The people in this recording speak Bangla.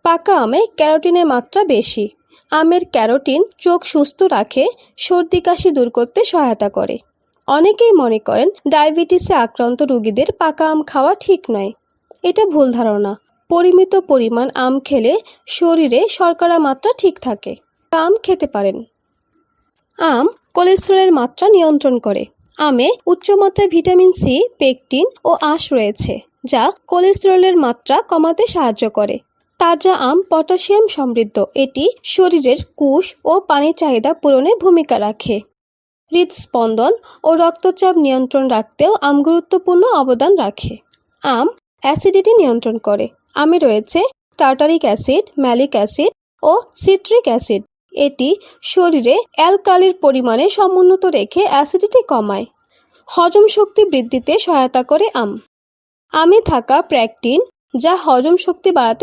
পাকা আমে ক্যারোটিনের মাত্রা বেশি। আমের ক্যারোটিন চোখ সুস্থ রাখে, সর্দি কাশি দূর করতে সহায়তা করে। অনেকেই মনে করেন ডায়াবেটিসে আক্রান্ত রোগীদের পাকা আম খাওয়া ঠিক নয়। এটা ভুল ধারণা। পরিমিত পরিমাণ আম খেলে শরীরে শর্করা মাত্রা ঠিক থাকে। আম খেতে পারেন। আম কোলেস্টেরলের মাত্রা নিয়ন্ত্রণ করে। আমে উচ্চমাত্রায় ভিটামিন সি, পেকটিন ও আঁশ রয়েছে, যা কোলেস্টেরলের মাত্রা কমাতে সাহায্য করে। তাজা আম পটাশিয়াম সমৃদ্ধ। এটি শরীরের কোষ ও পানির চাহিদা পূরণে ভূমিকা রাখে। হৃদস্পন্দন ও রক্তচাপ নিয়ন্ত্রণ রাখতেও আম গুরুত্বপূর্ণ অবদান রাখে। আম অ্যাসিডিটি নিয়ন্ত্রণ করে। আমে রয়েছে টার্টারিক অ্যাসিড, ম্যালিক অ্যাসিড ও সিট্রিক অ্যাসিড। এটি শরীরে অ্যালকালির পরিমাণে সমুন্নত রেখে অ্যাসিডিটি কমায়। হজম শক্তি বৃদ্ধিতে সহায়তা করে আমে থাকা প্যাকটিন, যা হজম শক্তি বাড়াতে